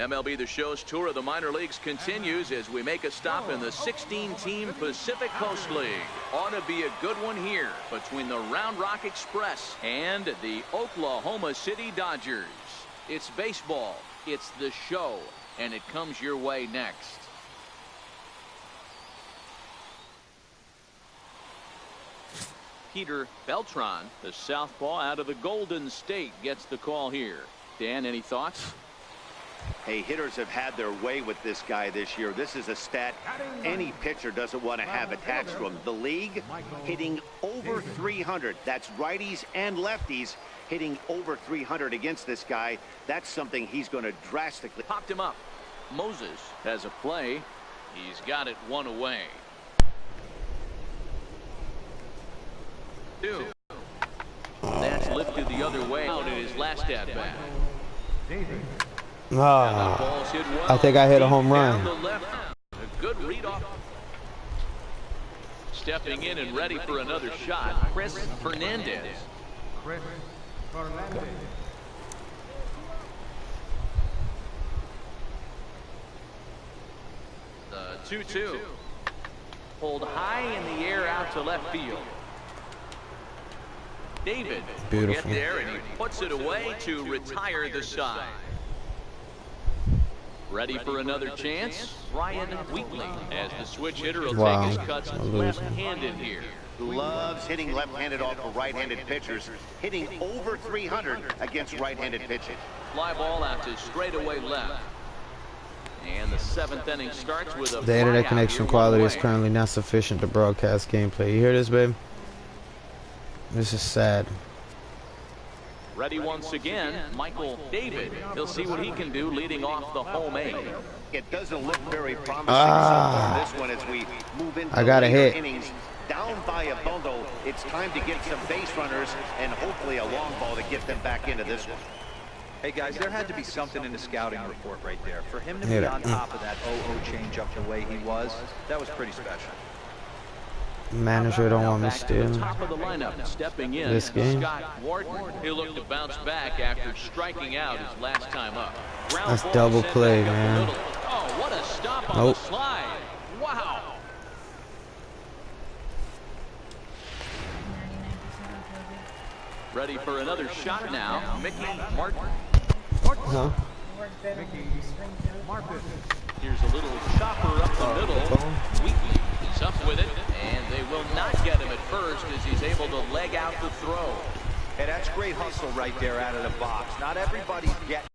MLB The Show's tour of the minor leagues continues as we make a stop in the 16-team Pacific Coast League. Ought to be a good one here between the Round Rock Express and the Oklahoma City Dodgers. It's baseball, it's the show, and it comes your way next. Peter Beltran, the southpaw out of the Golden State, gets the call here. Dan, any thoughts? Hey, hitters have had their way with this guy this year. This is a stat any pitcher doesn't want to have attached to him. The league hitting over 300. That's righties and lefties hitting over 300 against this guy. That's something he's going to drastically. Popped him up. Moses has a play. He's got it one away. 2. That's lifted the other way out in his last at bat. I think I hit a home run. A good read off. Stepping in and ready for another shot, Chris Fernandez. 2-2. Pulled high in the air out to left field. David will get there and he puts it away to retire the side. Ready for another chance? Ryan Wheatley as the switch hitter will take his cuts left-handed here. Loves hitting left-handed off of right-handed pitchers, hitting over 300 against right-handed pitching. Fly ball out to straightaway left. And the 7th inning starts with a the internet connection quality is currently not sufficient to broadcast gameplay. You hear this, babe? This is sad. Ready once again, Michael David. He'll see what he can do leading off the home 8. It doesn't look very promising on this one as we move into I got a hit. Innings. Down by a bundle, it's time to get some base runners and hopefully a long ball to get them back into this one. Hey guys, there had to be something in the scouting report right there. For him to be on top of that 0-0 change up the way he was, that was pretty special. Manager don't want me stealing top of the lineup, stepping in, this game. Scott Wharton. He'll look to bounce back after striking out his last time up. That's double play, man. Oh, what a stop on the slide. Wow. Ready for another shot now, Mickey Martin. Huh? Here's a little chopper up the middle. Wheatley is up with it, and they will not get him at first as he's able to leg out the throw. Hey, that's great hustle right there out of the box. Not everybody's getting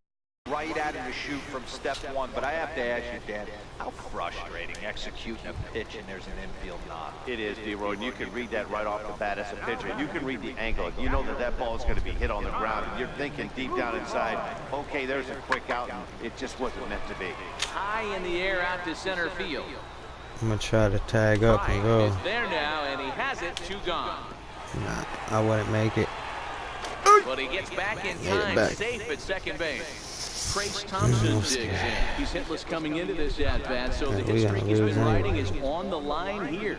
right at him to shoot from step one, but I have to ask you, Dan, how frustrating executing a pitch and there's an infield knock. It is, D-Roy, and you can read that right off the bat as a pitcher. You can read the angle. You know that that ball is going to be hit on the ground, and you're thinking deep down inside, okay, there's a quick out, and it just wasn't meant to be. High in the air out to center field. I'm going to try to tag up and go. Is there now, and he has it, 2 gone. Nah, I wouldn't make it. But he gets back in time, safe at second base. Trace Thompson digs in. He's hitless coming into this at-bat, so the hit streak he's been riding is on the line here.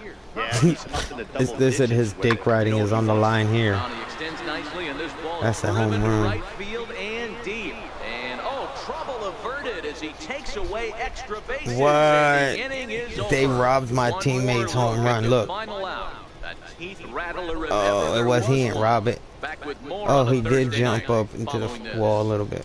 This and his dick riding is on the line here. He extends nicely, and this ball That's is a home run. right field and deep. And trouble averted as he takes away extra bases. What? The inning is over. They robbed my teammate's home run. Look. Oh, it was he didn't rob it. Oh, he did jump up into the wall a little bit.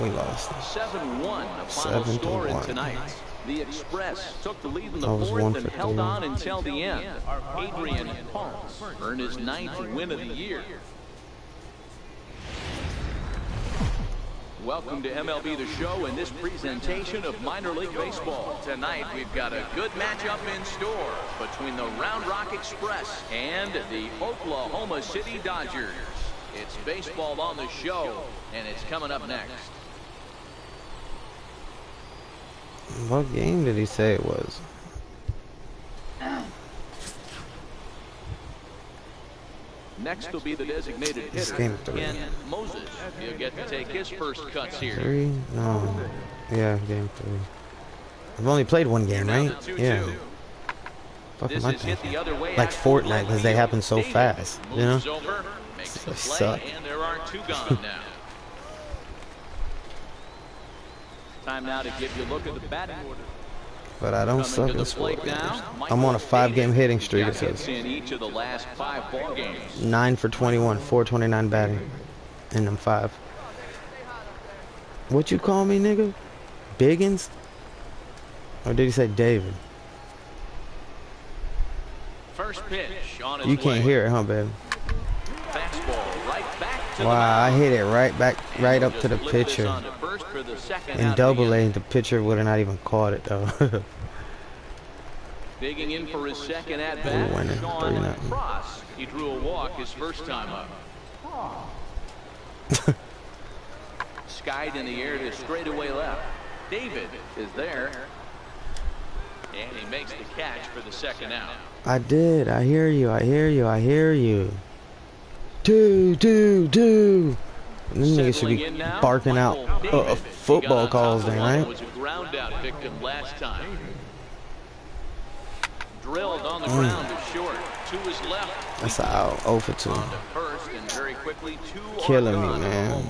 We lost. 7-1, the final score in tonight. The Express took the lead in the 4th and held on until the end. Adrian Pons earned his 9th win of the year. Welcome to MLB The Show and this presentation of minor league baseball. Tonight we've got a good matchup in store between the Round Rock Express and the Oklahoma City Dodgers. It's baseball on the show, and it's coming up next. What game did he say it was? Next will be the designated hitter, Ken Moses. He'll get to take his first cuts here. 3? No. Yeah, game 3. I've only played one game, right? Yeah. Fuck am I thinking? Like Fortnite, because they happen so fast, you know? They suck. And there are 2 gone now. Time now to give you a look at the batting order. But I don't suck at sport games. I'm on a 5-game hitting streak, it says. In each of the last 5 ball games. 9 for 21, 429 batting in them 5. What you call me, nigga? Biggins? Or did he say David? First pitch on its You can't hear it, huh, baby? Fastball right back to wow, I hit it right up to the pitcher. In Double-A, the pitcher would have not even caught it, though. Digging in for his second at bat. We're winning 3-0. Cross. He drew a walk his first time up. Skied in the air to straightaway left. David is there. And he makes the catch for the second out. I did. I hear you. I hear you. I hear you. Do. And them niggas should be barking out football calls then, right? Was a ground out victim last time. Drilled on the ground to short. To his left. That's out. 0 for 2. On to first and very quickly 2 Killing me, man.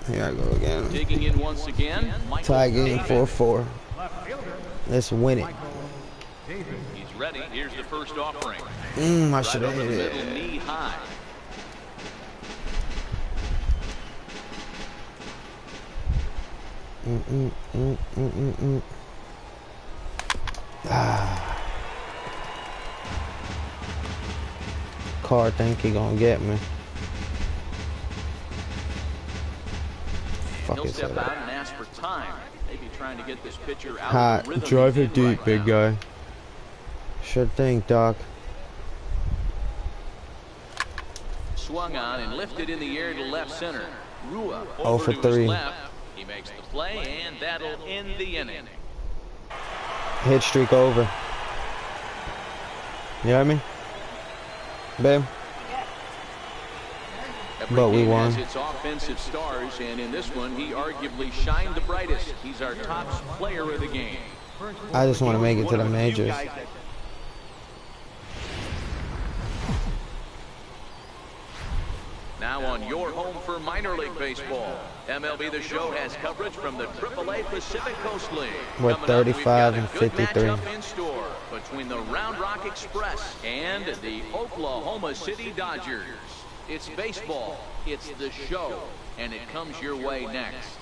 Here I go again. Digging in once again. Tie game 4-4. Let's win it. He's ready. Here's the first offering. I should have hit it. Knee high. Car think he gonna get me. Fuck He'll is step that? out and ask for time. Maybe trying to get this pitcher out Hot. of the rhythm. Drive it deep, right big now. guy. Sure thing, Doc. Swung on and lifted in the air to left center. Rua 0 for over to his 3. left. He makes the play, and that'll end the inning. Hit streak over. You hear me? Babe? Every But we game won. has its offensive stars, and in this one, he arguably shined the brightest. He's our top player of the game. I just want to make it to the majors. Now on your home for minor league baseball, MLB The Show has coverage from the AAA Pacific Coast League. We're Coming up, we've 35 got a and good 53. matchup in store between the Round Rock Express and the Oklahoma City Dodgers. It's baseball, it's the show, and it comes your way next.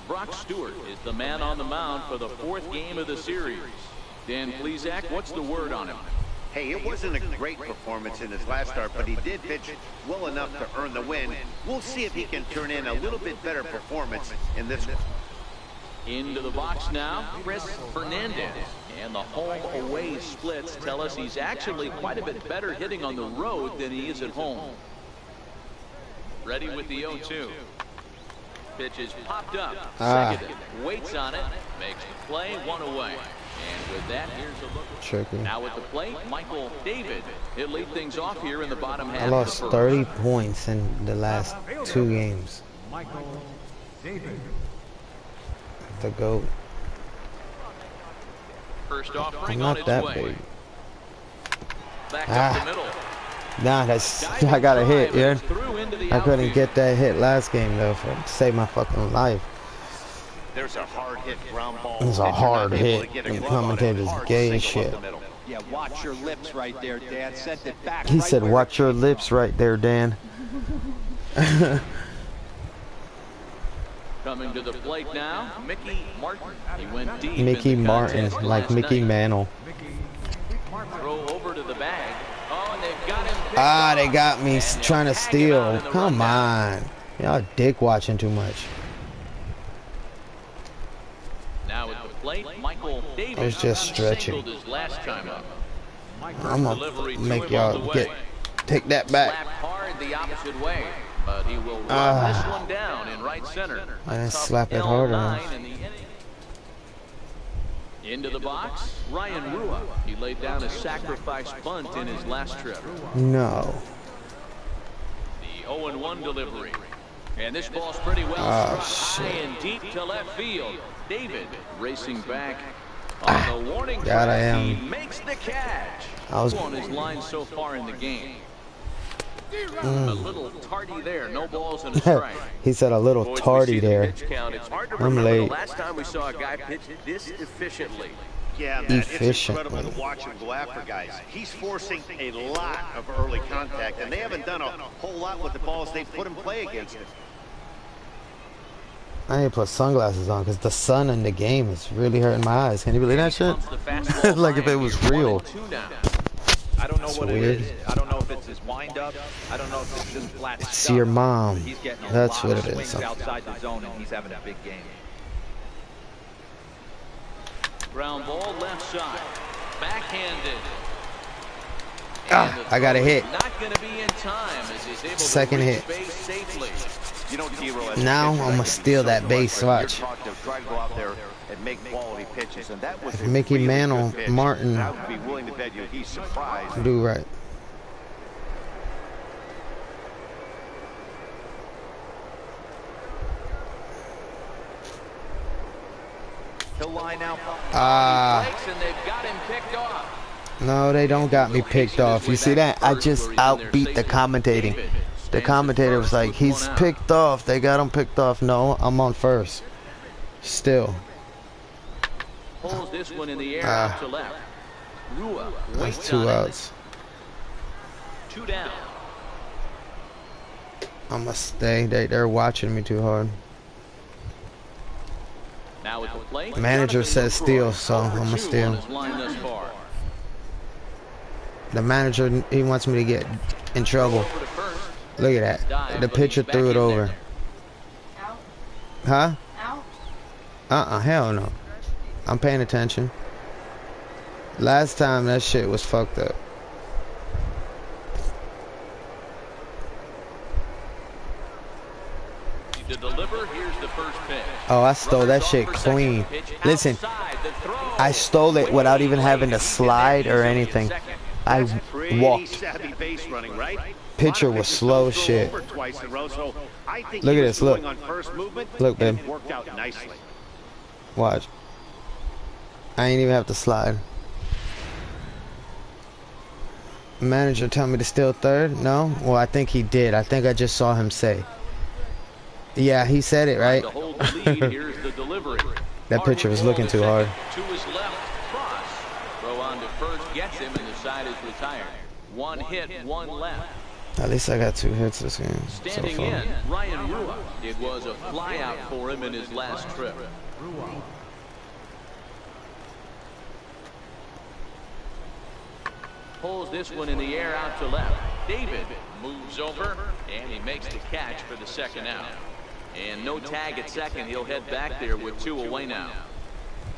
Brock Stewart is the man on the mound for the 4th game of the series. Dan Plesac, what's the word on him? Hey, it wasn't a great performance in his last start, but he did pitch well enough to earn the win. We'll see if he can turn in a little bit better performance in this one. Into the box now, Chris Fernandez. And the home-away splits tell us he's actually quite a bit better hitting on the road than he is at home. Ready with the 0-2. Pitch is popped up. Seconded. Waits on it. Makes the play. 1 away. And with that, here's a look. Tricky. Now at the plate, Michael David. He'll lead things off here in the bottom half. I lost of the 30 points in the last 2 games. Michael David. The GOAT. First offering I'm not on its that way. big. Back up the middle. Nah, I got a hit, yeah. Through into the I couldn't outfield. get that hit last game though to save my fucking life. There's a hard hit ground ball. It was a hard hit. And commentators gay as shit. Yeah, watch your lips right there, Dan. Sent it back. He right said, where "Watch your lips right there, Dan." Coming to the plate now, Mickey Martin. He went deep. Mickey in the Martin, contest like last Mickey night. Mantle. Throw over to the bag. Oh, and they've got him. Ah, they got me trying to steal. Come on. Y'all dick watching too much. Now at the plate, Michael Davis. I was just stretching. Singled his last time up. I'm Delivery gonna to make him y'all on the get way. take that back. Slapped hard the opposite way, but he will run this one down in right center. I didn't Tough slap it hard enough. L9 in the inning. Into the box, Ryan Rua. He laid down a sacrifice bunt in his last trip. No. The 0-1 delivery. And this ball's pretty well Oh, struck high shit. and deep to left field. David racing back on the warning God, I track. am. He makes the catch. I was- On his line so far in the game. A little tardy there. No balls and a strike. He said a little tardy there. I'm late. The last time we saw a guy pitch this efficiently. Yeah, man, it's incredible to watch him go after guys. He's forcing a lot of early contact, and they haven't done a whole lot with the balls they put him play against him. I need to put sunglasses on because the sun in the game is really hurting my eyes. Can you believe that shit? Like if it was real. I don't know That's what weird. it is. I don't know if it's his wind-up. I don't know if it's just flat It's stuff. your mom. He's getting a That's lot what of it is. swings outside the zone, and he's having a big game. Ground ball left side. Backhanded. I got a hit. Not going to be in time as he's able Second to hit. reach base safely. You know, D-Roll, Now I'm gonna steal that base. Watch. Try to go out there and make quality pitches, and that was If a Mickey really Mantle, good pitch. Martin I would be willing to bet you he's surprised. do right. He'll line out. And they've got him picked off. No, they don't got me picked off. You see that? I just outbeat the commentating. The commentator was like, he's picked off. They got him picked off. No, I'm on first. Still. Pulls this one in the air out to left. Rua That's waits 2 on it. outs. 2 down. I'm gonna stay. They're watching me too hard. Now at the plate, Manager says steal, so I'm gonna 2 on steal. his line thus far. The manager, he wants me to get in trouble. Over to first. Look at that. The pitcher threw it over. Huh? Hell no. I'm paying attention. Last time that shit was fucked up. To deliver, here's the first pitch. Oh, I stole that shit clean. Listen, I stole it without even having to slide or anything. I walked. Savvy base running, right? Pitcher was slow as shit. Over twice in a row, so I think Look he at was this, look. going on first movement, Look, and babe. it worked out nicely. Watch. I ain't even have to slide. Manager tell me to steal third? No? Well, I think he did. I think I just saw him say. Yeah, he said it, right? To hold the lead, here's the delivery. That pitcher was looking too hard. To his left, cross. Throw on to first, gets him, and the side is retired. 1 hit, 1 left. At least I got 2 hits this game so Standing far. in, Ryan Rua. It was a flyout for him in his last trip. Pulls this one in the air out to left. David moves over, and he makes the catch for the second out. And no tag at second. He'll head back there with 2 away now.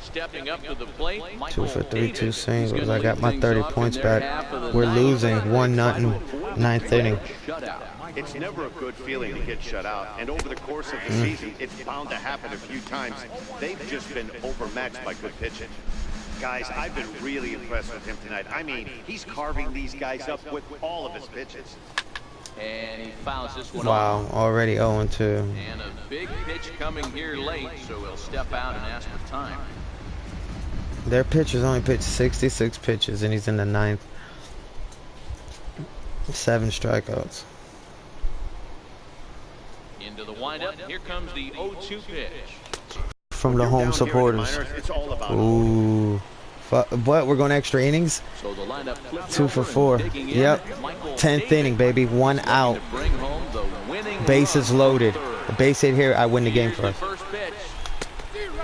Stepping up to the plate, 2 for 3, 2 singles. I got my 30 points back. We're losing 1-0, 9th inning. It's never a good feeling to get shut out, and over the course of the season, it's bound to happen a few times. They've just been overmatched by good pitching. Guys, I've been really impressed with him tonight. I mean, he's carving these guys up with all of his pitches. And he fouls this one Wow, off. already 0-2. And a big pitch coming here late, so he'll step out and ask for time. Their pitchers only pitched 66 pitches, and he's in the 9th. 7 strikeouts. Into the windup, here comes the 0-2 pitch. From the home supporters. It's all about Ooh. What? We're going extra innings? So the lineup flips 2 for over 4. and digging in, Yep. Michael 10th David inning, baby. 1 out. to bring home the winning Bases run loaded. from third. A base hit here, I win the game Here's for the us. first pitch.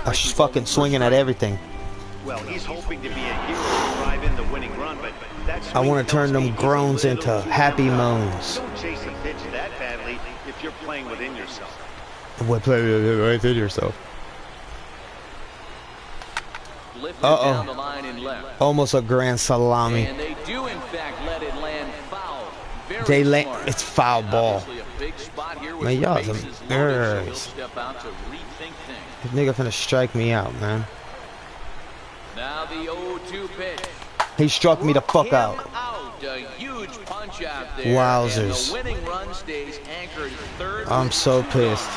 I'm fucking swinging at everything. Well, he's hoping to be a hero to drive in the winning run, but that's I want to turn them groans into happy moans. Don't chase a pitch that badly if you're playing within yourself. What play right in yourself? Lifted down the line in left. Almost a grand salami. And they do in fact let it land foul. Very They land. smart. It's foul ball. Obviously a big spot here with Man, the y'all some bases loaded, so he'll nerds. step out to rethink things. This nigga finna strike me out, man. Now the 0-2 pitch. He struck me the fuck out. A huge punch out there. Wowzers. And the winning run stays anchored third. I'm so pissed.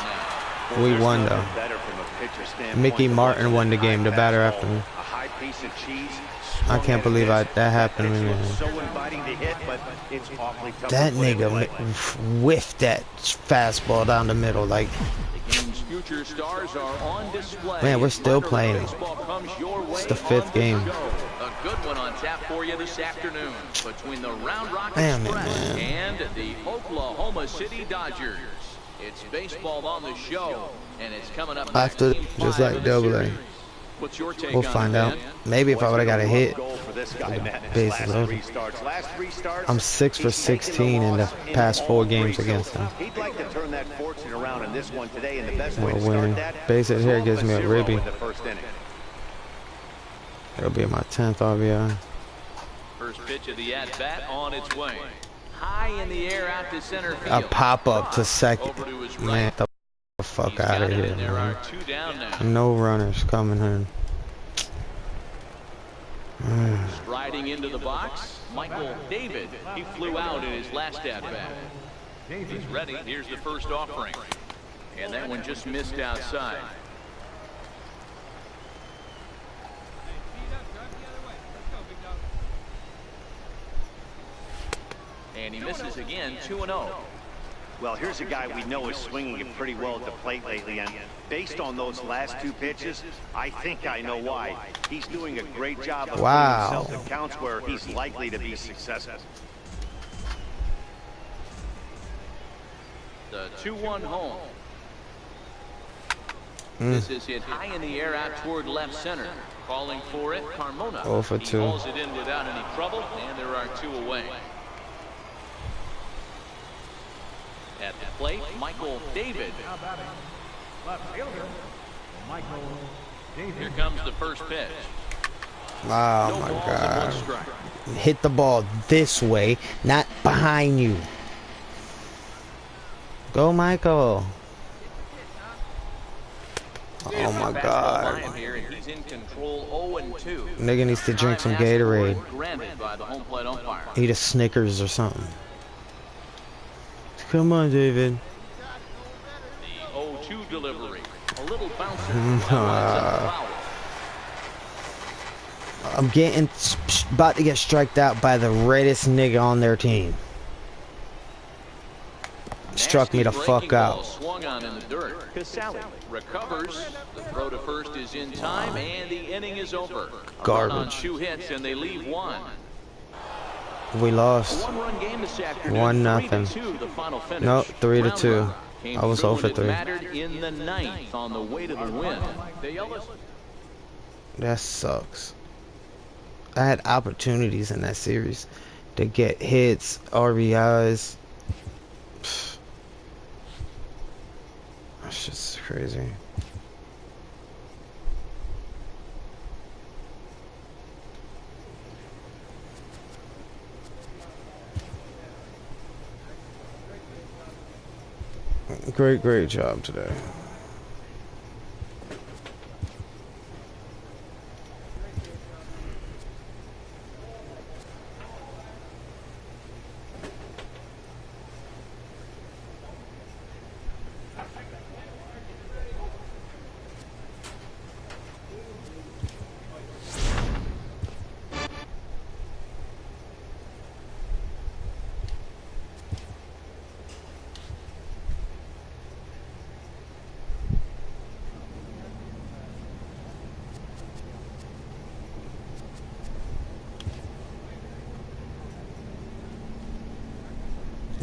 We won though. Better from a pitcher standpoint. Mickey Martin won the game, the batter after me. A high piece of cheese. I can't believe that happened. So inviting to hit, but it's awfully tough. That nigga whiffed that fastball down the middle. Like, The game's future stars are on display. man, we're still playing. Baseball comes your way It's the 5th game. A good one on tap for you this afternoon between the Round Rock Damn it, Express man. and the Oklahoma City Dodgers. It's baseball on the show, and it's coming up next. After, Game just 5 like of the AA. series. What's your take We'll on find it, out. man? Maybe if I would have got a hit. Goal for this guy, Matt. Base is over. Last three starts, I'm 6 for he's taken 16 in the loss past 4 all games three. against them. He'd like to turn that fortune around in this one today, and the best way Well, to start winning. that, Base hit here gives me a 12-0 ribby. in the first inning. It'll be my 10th RBI. First pitch of the at-bat on its way. High in the air out to center A field. pop up to second. Over to his Man, right. get the fuck He's out got of it, here, and there are man. 2 down now. No runners coming in. Striding into the box, Michael David. He flew out in his last at-bat. He's ready. Here's the first offering. And that one just missed outside. And he misses again, 2-0. Well, here's a guy we know is swinging it pretty well at the plate lately, and based on those last 2 pitches, I think I know why. He's doing a great job of Wow. putting himself in counts where he's likely to be successful. The 2-1 home. This is hit high in the air out toward left center. Calling for it, Carmona. 0 for He 2. hauls it in without any trouble, and there are 2 away. At the plate, Michael David. Now batting, left fielder, Michael David. Here comes the first pitch. Oh No my balls and 1 God. strike. Hit the ball this way, not behind you. Go, Michael. Oh my God. Line here, and he's in control 0-2. Nigga needs to drink some Time asked for Gatorade. it, granted by the home plate umpire. Eat a Snickers or something. Come on, David. The 0-2 delivery. A little bouncer. That winds up foul. I'm getting about to get striked out by the reddest nigga on their team. Struck me the Nasty fuck breaking ball out. Swung on in the dirt. Casale recovers. The throw to first is in time, and the inning is over. A run on Garbage. 2 hits, and they leave 1. We A lost. 1-run game this afternoon. 1-0. 3-2, the final finish. Nope, 3-2. Round Rock came I was through 0 for when it 3. mattered in the 9th on the way to the win. They yelled us. That sucks. I had opportunities in that series to get hits, RBIs. Pfft. That's just crazy. Great job today.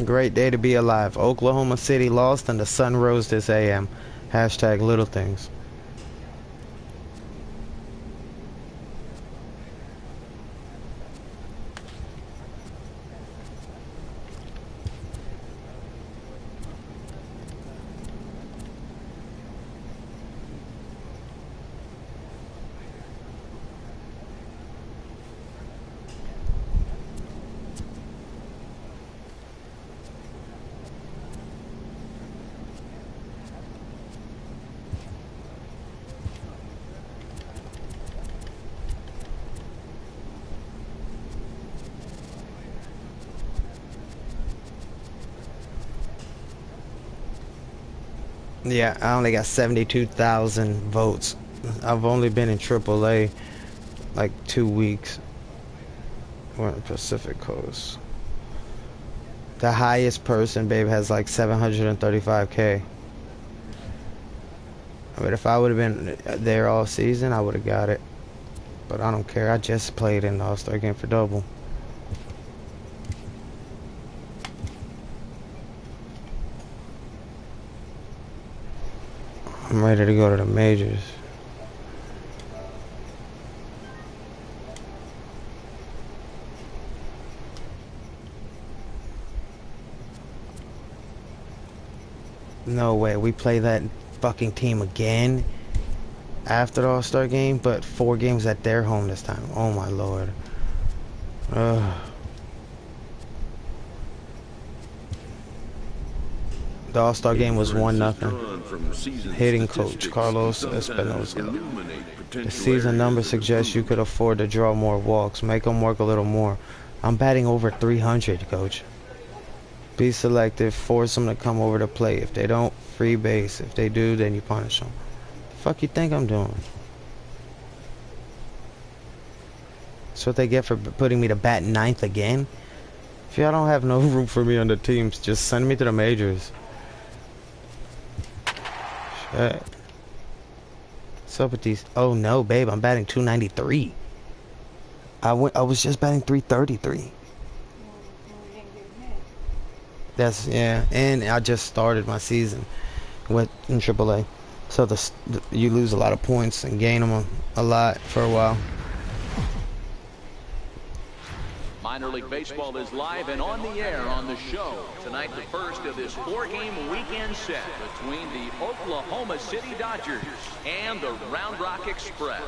Great day to be alive. Oklahoma City lost and the sun rose this AM. Hashtag little things. Yeah, I only got 72,000 votes. I've only been in AAA like 2 weeks. We're in the Pacific Coast. The highest person, babe, has like 735K. I mean, if I would have been there all season, I would have got it. But I don't care. I just played in the All-Star game for double. I'm ready to go to the majors. No way. We play that fucking team again after the All-Star game, but 4 games at their home this time. Oh my lord. Ugh. The All-Star game was 1-0. Hitting coach Carlos Espinosa. The season number suggests you could afford to draw more walks. Make them work a little more. I'm batting over 300, coach. Be selective. Force them to come over to play. If they don't, free base. If they do, then you punish them. The fuck you think I'm doing? That's what they get for putting me to bat 9th again? If y'all don't have no room for me on the teams, just send me to the majors. Shit. What's up with these? Oh no, babe, I'm batting 293. I was just batting 333. That's, yeah, and I just started my season in AAA. So you lose a lot of points and gain them a lot for a while. Minor League Baseball is live and on the air on the show. Tonight, the first of this 4-game weekend set between the Oklahoma City Dodgers and the Round Rock Express.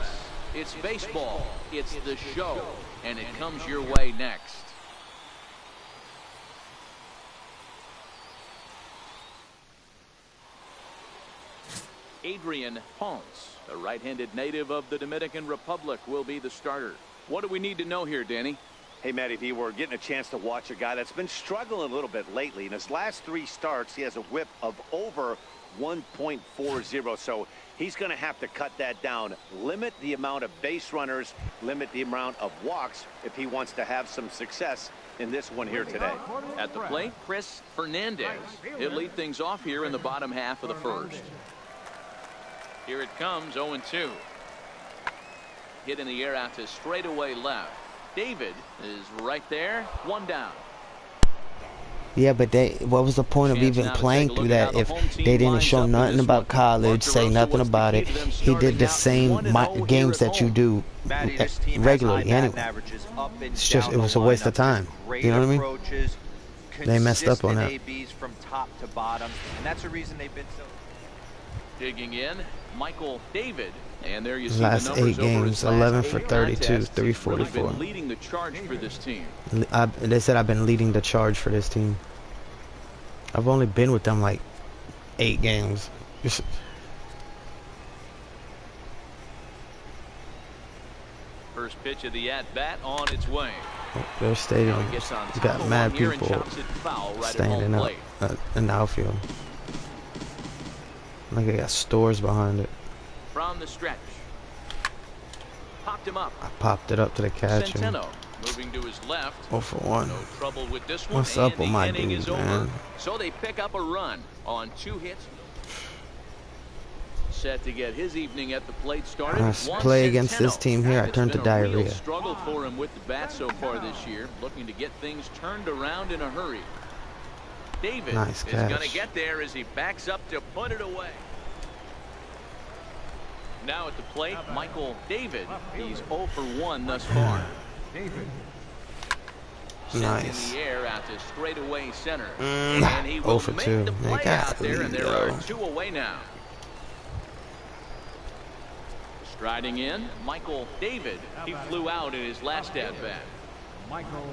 It's baseball, it's the show, and it comes your way next. Adrian Ponce, a right-handed native of the Dominican Republic, will be the starter. What do we need to know here, Danny? Hey, Matty V, we're getting a chance to watch a guy that's been struggling a little bit lately. In his last 3 starts, he has a whip of over 1.40, so he's going to have to cut that down, limit the amount of base runners, limit the amount of walks if he wants to have some success in this one here today. At the plate, Chris Fernandez. He'll lead things off here in the bottom half of the first. Here it comes, 0-2. Hit in the air out to straightaway left. David is right there, 1 down. Yeah, but what was the point of even playing through that if they didn't show nothing about college, say nothing about it? He did the same games that you do regularly anyway. It's just, it was a waste of time. You know what I mean? They messed up on that. From top to bottom, and that's the reason they've been so. Digging in, Michael David. And there you see last the numbers 8 games, 11 for 32, 344. Really leading the charge for this team. They said I've been leading the charge for this team. I've only been with them like 8 games. First pitch of the at-bat on its way. Their stadium got mad people standing up in the outfield. Like they got stores behind it. From the stretch. Popped him up. I popped it up to the catcher. Centeno moving to his left. 0 for 1. No trouble with this one. What's up with my dude, man? So they pick up a run on 2 hits. Set to get his evening at the plate started. I play against this team here, I turned to diarrhea. Struggle for him with the bat so far this year, looking to get things turned around in a hurry. David is going to get there as he backs up to put it away. Now at the plate, Michael David. He's 0 for 1 thus far. Nice. In the air out to straightaway center. And he will 0 for make 2. the play out there, and there are 2 away now. Striding in, Michael David. He flew out in his last at-bat. Michael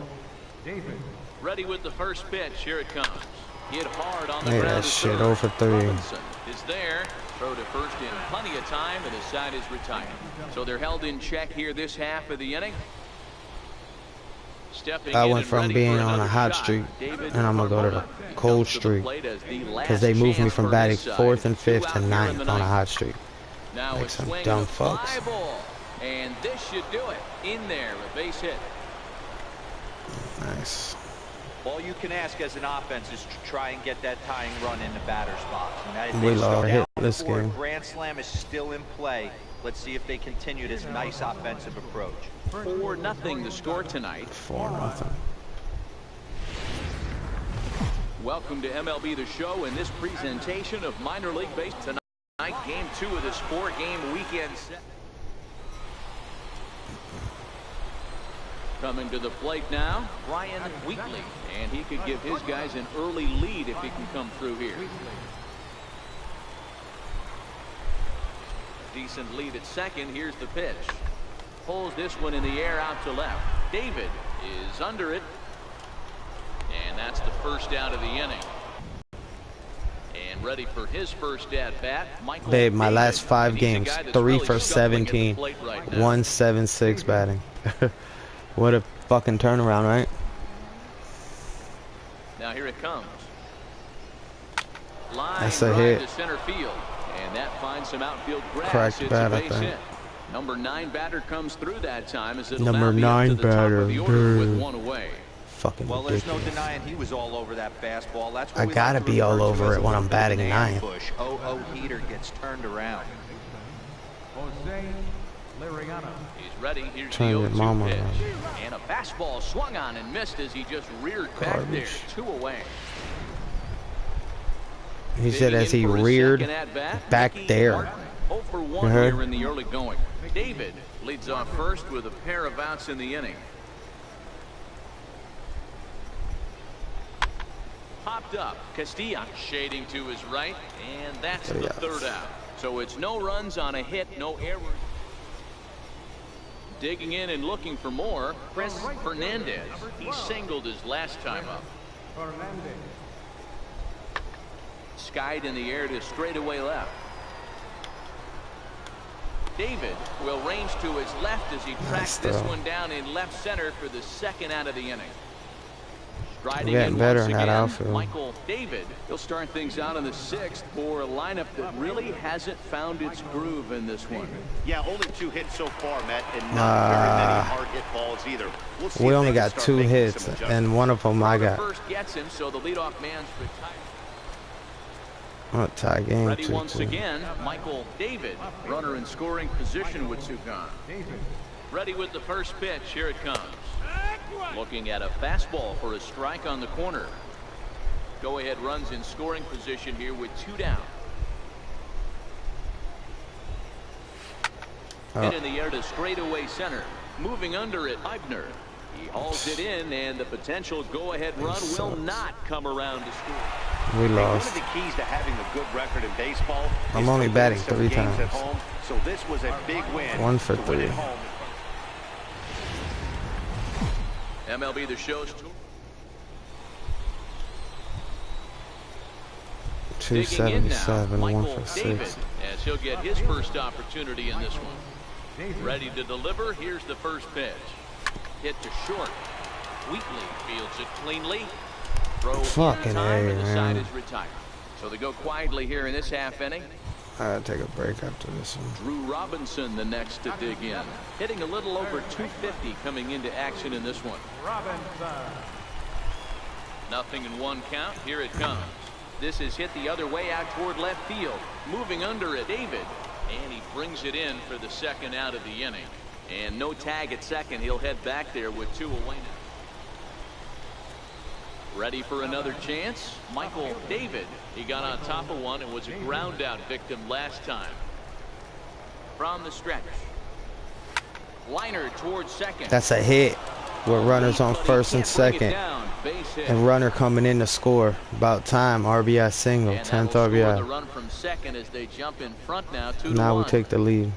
David. Ready with the first pitch. Here it comes. Hit hard on the Hey, ground. that shit 0 for 3. Robinson is there. Throw to first in plenty of time, and his side is retired. So they're held in check here this half of the inning. I went from being on a hot streak, and I'm going to go to the cold streak, because they moved me from batting 4th and 5th to 9th on a hot streak. Now like some dumb fucks. And this should do it. In there, a base hit. Nice. All you can ask as an offense is to try and get that tying run in the batter's box. We lost hit this game. Grand slam is still in play. Let's see if they continue this nice offensive approach. 4-0 the score tonight. 4-0. Welcome to MLB The Show in this presentation of minor league baseball tonight. Game 2 of this 4-game weekend set. Coming to the plate now, Brian Wheatley, and he could give his guys an early lead if he can come through here. Decent lead at second. Here's the pitch. Pulls this one in the air out to left. David is under it, and that's the first out of the inning. And ready for his first at bat, Michael. Babe, my David, last 5 games, 3 for 17, 176 batting. What a fucking turnaround, right? Now here it comes. Line That's a drive hit. to center field, and that finds some outfield grass. Cracked It's bat, a I base think. hit. Number 9 batter comes through that time as it'll Number now be up 9 to the top batter, of the order with dude. 1 away. Fucking Well, there's ridiculous. no denying he was all over that fastball. That's what I we gotta like to be all refer to over as it a when I'm little bit of batting an 9. ambush. Oh, heater gets turned around. Jose Liriano. He's ready. Here's Trying to the get 0-2 mama pitch. right. And a fastball swung on and missed as he just reared back there. Garbage. 2 away. He said as he Digging in for his reared second at-bat, back Mickey there. Martin. 0 for 1 You heard? here in the early going. David leads off first with a pair of outs in the inning. Popped up. Castilla shading to his right, and that's the 3rd out. So it's no runs on a hit, no errors. Digging in and looking for more, Chris Fernandez. He singled his last time up. Fernandez. Skied in the air to straightaway left. David will range to his left as he tracks this throw. one down in left center for the 2nd out of the inning. Striding Getting in better once in that again, outfield. Michael David. He'll start things out in the 6th for a lineup that really hasn't found its groove in this one. Yeah, only 2 hits so far, Matt, and not very many hard hit balls either. We'll see We if only they can got start 2 making hits, some adjustments. and one of them I got. First gets him, so the leadoff man's retired. Oh, tie game Ready 2-2. once again, Michael David. Runner in scoring position with 2 gone. Ready with the first pitch. Here it comes. Looking at a fastball for a strike on the corner. Go ahead runs in scoring position here with 2 down. Hit in the air to straightaway center. Moving under it, Eibner. He hauls it in, and the potential go-ahead run will not come around to score. We One lost. of the keys to having a good record in baseball I'm is only to win batting some 3 games times. at home. So this was a big win. 1 for to win 3. at home. MLB The Show's 277, 1 Michael for David, 6. as he'll get his first opportunity in this one. Ready to deliver. Here's the first pitch. Hit to short. Wheatley fields it cleanly. Throw Fucking in time, A, and the man. side is retired. So they go quietly here in this half inning. I gotta take a break after this one. Drew Robinson the next to dig in. Hitting a little over 250 coming into action in this one. Robinson. Nothing in 1 count. Here it comes. This is hit the other way out toward left field. Moving under it, David. And he brings it in for the 2nd out of the inning. And no tag at second. He'll head back there with 2 away now. Ready for another chance? Michael David. He got on top of one and was a ground out victim last time. From the stretch. Liner towards second. That's a hit with runners on first and second. And runner coming in to score. About time. RBI single. 10th The RBI. run from second as they jump in front now. Now we take the lead.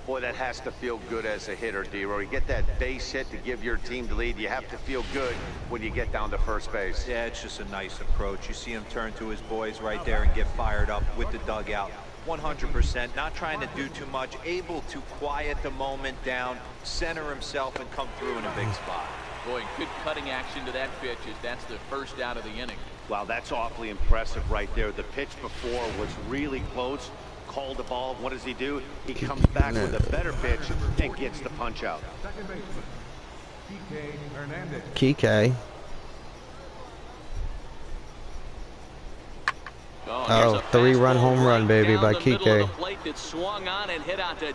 Boy, that has to feel good as a hitter, D-Roy. You get that base hit to give your team the lead. You have to feel good when you get down to first base. Yeah, it's just a nice approach. You see him turn to his boys right there and get fired up with the dugout. 100%, not trying to do too much, able to quiet the moment down, center himself, and come through in a big spot. Boy, good cutting action to that pitch as that's the first out of the inning. Wow, that's awfully impressive right there. The pitch before was really close. called the ball. What does he do? He comes back with a better pitch and gets the punch out. Second baseman, Kike Hernandez. Kike. Oh, 3-run home run, baby, by Kike.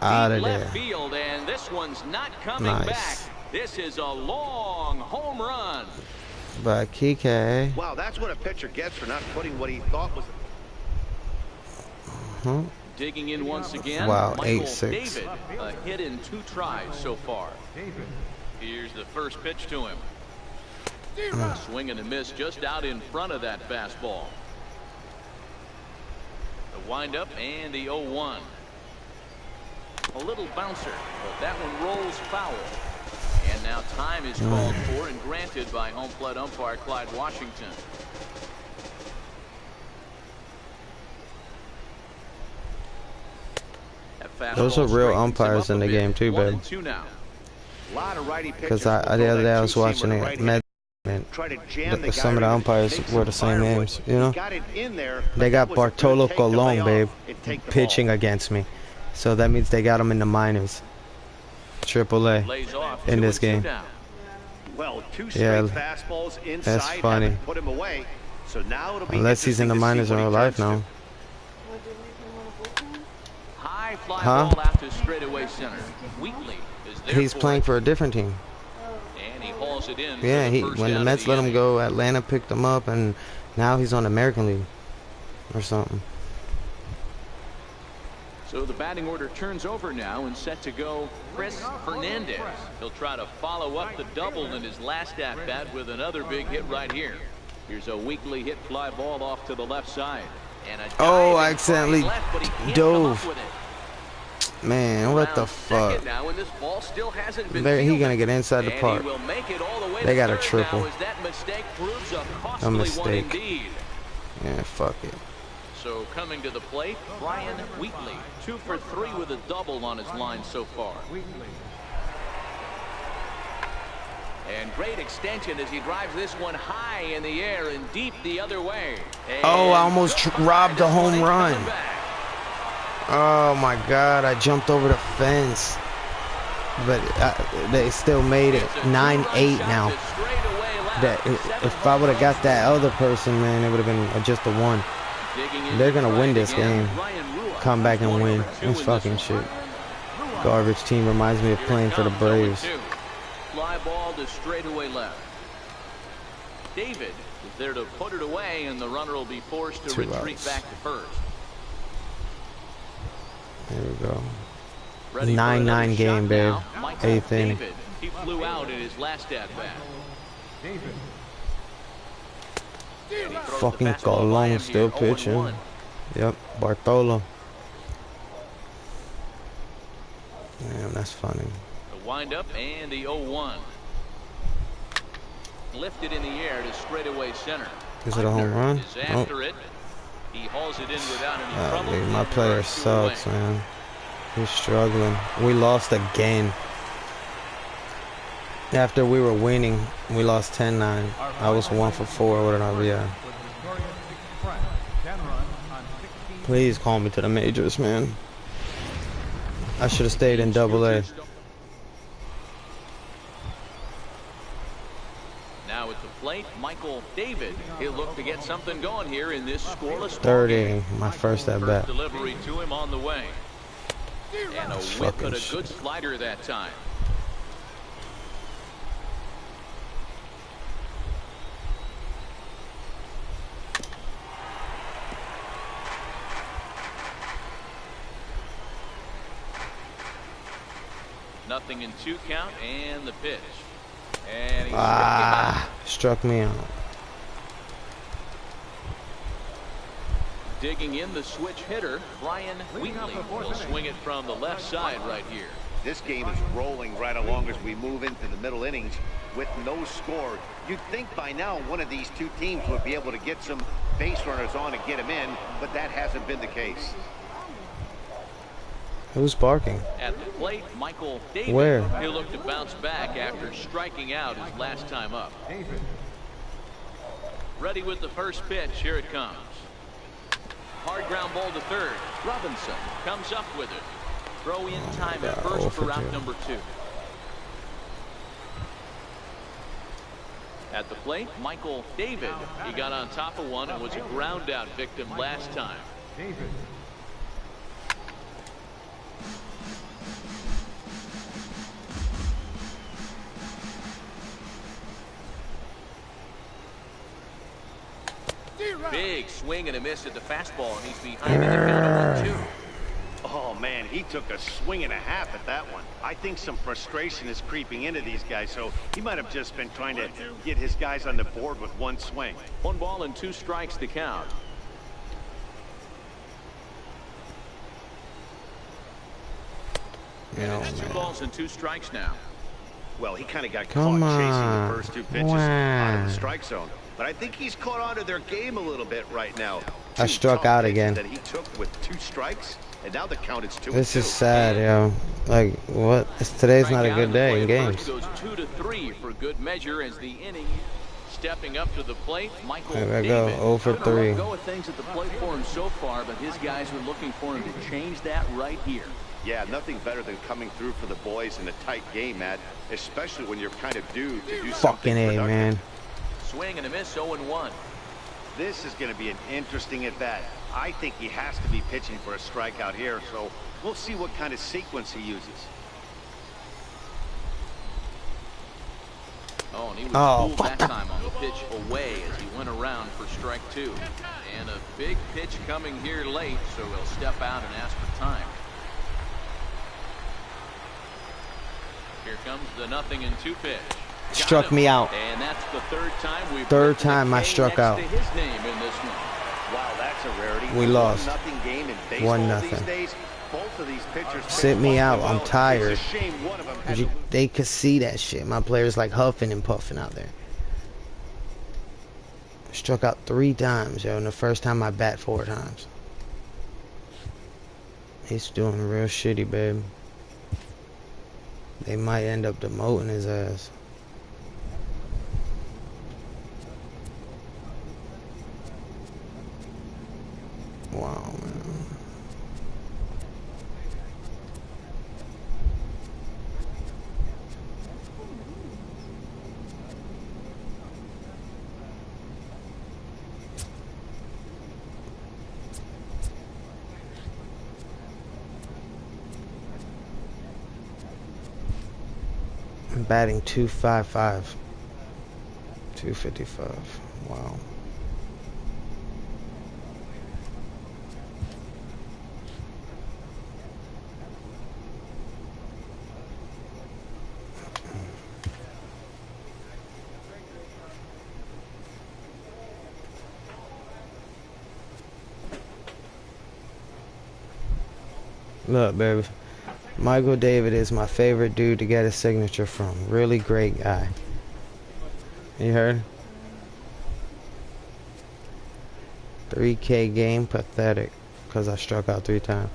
Out of there. Field, and this one's not coming back. This is a long home run. By Kike. Wow, that's what a pitcher gets for not putting what he thought was. Digging in once again. Wow, Michael 8-6. David, a hit in 2 tries so far. Here's the first pitch to him. Swing and a miss just out in front of that fastball. The windup and the 0-1. A little bouncer, but that one rolls foul. And now time is called for and granted by home plate umpire Clyde Washington. Those are real umpires in the game too, babe. Because the other day I was watching it, some of the umpires were the same names, you know. They got Bartolo Colon, babe, pitching against me, so that means they got him in the minors, AAA, in this game. Yeah, that's funny. Unless he's in the minors in real life now. Huh? He's playing for a different team. Yeah, when the Mets let him go, Atlanta picked him up, and now he's on the American League or something. So the batting order turns over now and set to go Chris Hernandez. He'll try to follow up the double in his last at-bat with another big hit right here. Here's a weakly hit fly ball off to the left side. And I accidentally dove. Man, what the fuck? There, he gonna get inside the park. They got a triple. A mistake. Yeah, fuck it. So coming to the plate, Brian Wheatley, 2 for 3 with a double on his line so far. And great extension as he drives this one high in the air and deep the other way. And I almost robbed a home run. Oh my God, I jumped over the fence. But they still made it 9-8 now. If I would have got that other person, man, it would have been just a 1. They're going to win this game. Come back and win. This fucking shit. Garbage team reminds me of playing for the Braves. Fly ball to straightaway left. David is there to put it away, and the runner will be forced to retreat back to first. There we go. 9-9 game, babe. 8th inning. He flew out in his last at-bat. Fucking Colon still pitching. Yep, Bartolo. Damn, that's funny. The windup and the 0-1. Lifted in the air to straightaway center. Is it a home run? After it. He hauls it in without any trouble. Dude, my player sucks, man. He's struggling. We lost again. After we were winning, we lost 10-9. I was 1 for 4. What did I be at? Please call me to the majors, man. I should have stayed in AA. Now at the plate, Michael David. He'll look to get something going here in this scoreless 3rd inning, my first at bat. Delivery to him on the way. And a whip and a good slider that time. Nothing in 2 count and the pitch. And he's struck me out. Digging in the switch hitter, Brian Wheatley will swing it from the left side right here. This game is rolling right along as we move into the middle innings with no score. You'd think by now one of these 2 teams would be able to get some base runners on and get them in, but that hasn't been the case. Who's barking? At the plate, Michael David. Where? He'll look to bounce back after striking out his last time up. Ready with the first pitch. Here it comes. hard ground ball to third. Robinson comes up with it. Throw in time at first for out number 2. At the plate, Michael David. He got on top of one and was a ground out victim last time. David. Big swing and a miss at the fastball, and he's behind in the count of 1-2. Oh, man, he took a swing and a half at that one. I think some frustration is creeping into these guys, so he might have just been trying to get his guys on the board with one swing. 1 ball and 2 strikes to count. No, 2 balls and 2 strikes now. Well, he kind of got caught chasing the first 2 pitches out of the strike zone. But I think he's caught on to their game a little bit right now. I struck out again. That he took with 2 strikes, and now the count is 2-2. This is sad, yo. Like, what? Today's not a good day in games. Goes 2-3 for good measure as the inning. Stepping up to the plate, Michael There we David. go, 0 for 3. Go with things at the plate for him so far, but his guys are looking for him to change that right here. Yeah, nothing better than coming through for the boys in a tight game, Matt, especially when you're kind of due to do something Fucking A, productive. man. Swing and a miss, 0-1. This is going to be an interesting at-bat. I think he has to be pitching for a strikeout here, so we'll see what kind of sequence he uses. Oh, and he was fooled that time on the pitch away as he went around for strike 2. And a big pitch coming here late, so he'll step out and ask for time. Here comes the 0-2 pitch. Struck me out. And that's the 3rd time we've Third time I struck out. his name in this one. Wow, that's a rarity. We lost. 1-0 game in baseball 1-0. these days. Both of these pitchers Sit me out. I'm tired. It's a shame one of them had to They could see that shit. My players like huffing and puffing out there. Struck out 3 times, yo. And the first time I bat 4 times. He's doing real shitty, babe. They might end up demoting his ass. Wow, man. I'm batting 255. 255. Wow. Look, baby. Michael David is my favorite dude to get a signature from. Really great guy. You heard? 3K game, pathetic. Because I struck out 3 times.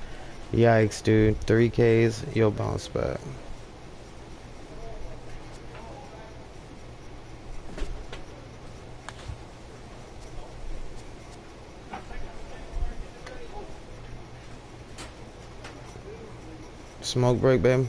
Yikes, dude. 3Ks, you'll bounce back. Smoke break, baby.